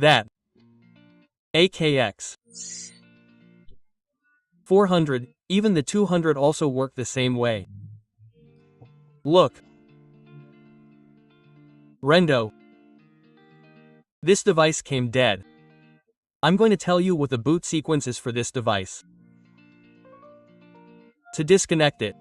that. AKX 400, even the 200 also work the same way. Look. Rendo. This device came dead. I'm going to tell you what the boot sequence is for this device. To disconnect it,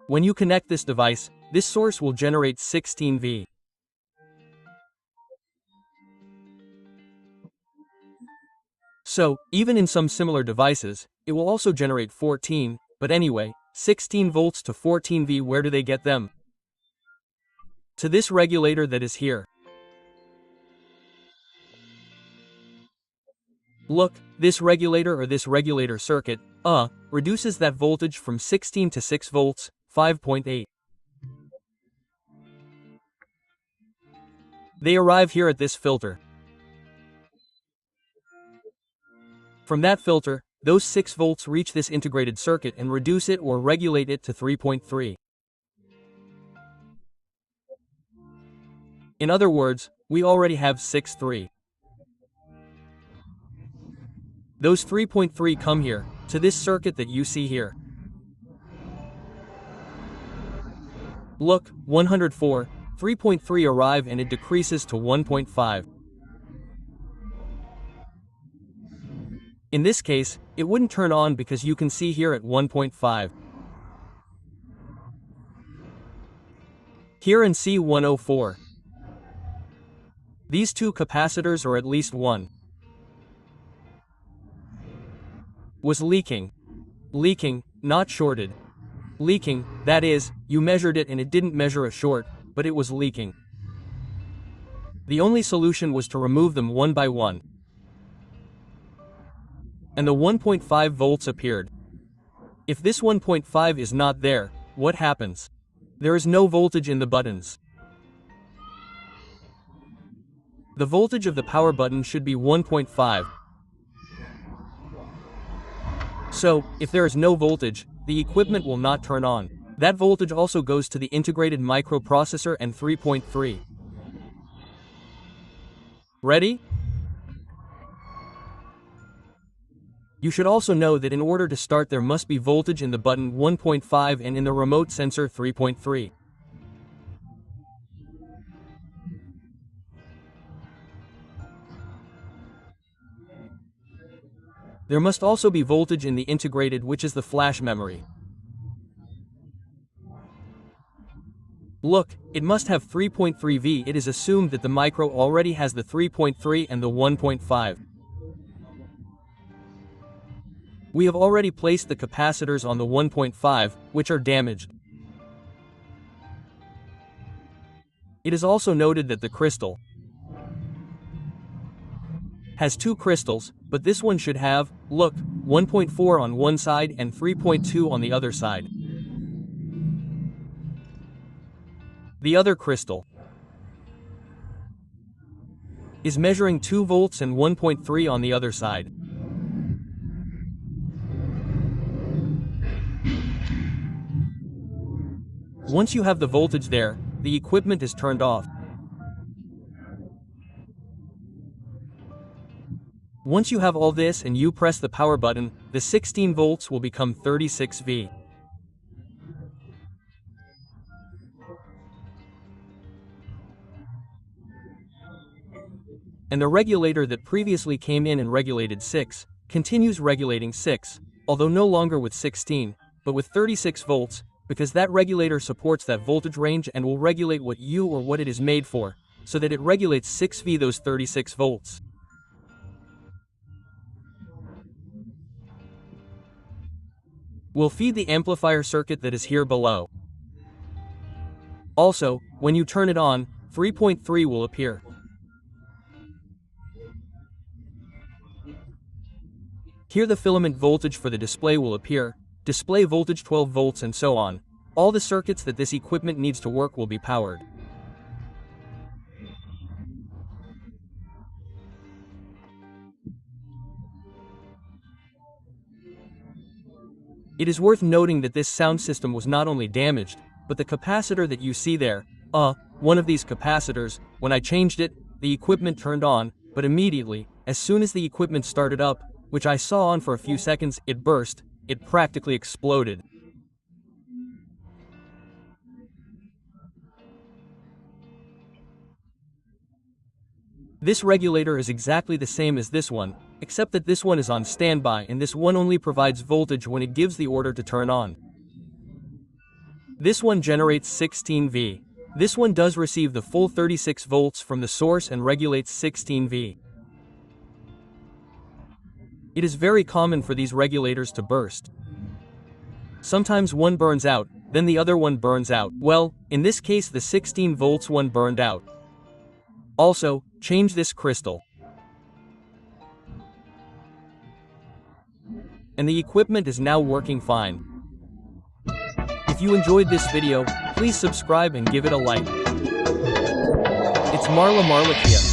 when you connect this device, this source will generate 16V. So, even in some similar devices, it will also generate 14, but anyway, 16 volts to 14V, where do they get them? To this regulator that is here. Look, this regulator or this regulator circuit, reduces that voltage from 16 to 6 volts, 5.8. They arrive here at this filter. From that filter, those 6 volts reach this integrated circuit and reduce it or regulate it to 3.3. In other words, we already have 6.3. Those 3.3 come here, to this circuit that you see here. Look, 104, 3.3 arrive and it decreases to 1.5. In this case, it wouldn't turn on because you can see here at 1.5. Here in C104. These two capacitors, or at least one, was leaking. Leaking, not shorted. Leaking, that is, you measured it and it didn't measure a short, but it was leaking. The only solution was to remove them one by one. And the 1.5 volts appeared. If this 1.5 is not there, what happens? There is no voltage in the buttons. The voltage of the power button should be 1.5. So, if there is no voltage, the equipment will not turn on. That voltage also goes to the integrated microprocessor and 3.3. Ready? You should also know that in order to start there must be voltage in the button 1.5 and in the remote sensor 3.3. There must also be voltage in the integrated, which is the flash memory. Look, it must have 3.3V. It is assumed that the micro already has the 3.3 and the 1.5. We have already placed the capacitors on the 1.5, which are damaged. It is also noted that the crystal has two crystals, but this one should have, look, 1.4 on one side and 3.2 on the other side. The other crystal is measuring 2 volts and 1.3 on the other side. Once you have the voltage there, the equipment is turned off. Once you have all this and you press the power button, the 16 volts will become 36V. And the regulator that previously came in and regulated 6, continues regulating 6, although no longer with 16, but with 36 volts, because that regulator supports that voltage range and will regulate what you or what it is made for, so that it regulates 6V, those 36 volts. Will feed the amplifier circuit that is here below. Also, when you turn it on, 3.3 will appear. Here the filament voltage for the display will appear, display voltage 12 volts and so on. All the circuits that this equipment needs to work will be powered. It is worth noting that this sound system was not only damaged, but the capacitor that you see there, one of these capacitors, when I changed it, the equipment turned on, but immediately, as soon as the equipment started up, which I saw on for a few seconds, it burst, it practically exploded. This regulator is exactly the same as this one, except that this one is on standby and this one only provides voltage when it gives the order to turn on. This one generates 16V. This one does receive the full 36 volts from the source and regulates 16V. It is very common for these regulators to burst. Sometimes one burns out, then the other one burns out. Well, in this case the 16 volts one burned out. Also, change this crystal. And the equipment is now working fine. If you enjoyed this video, please subscribe and give it a like. It's Marla Marlakia.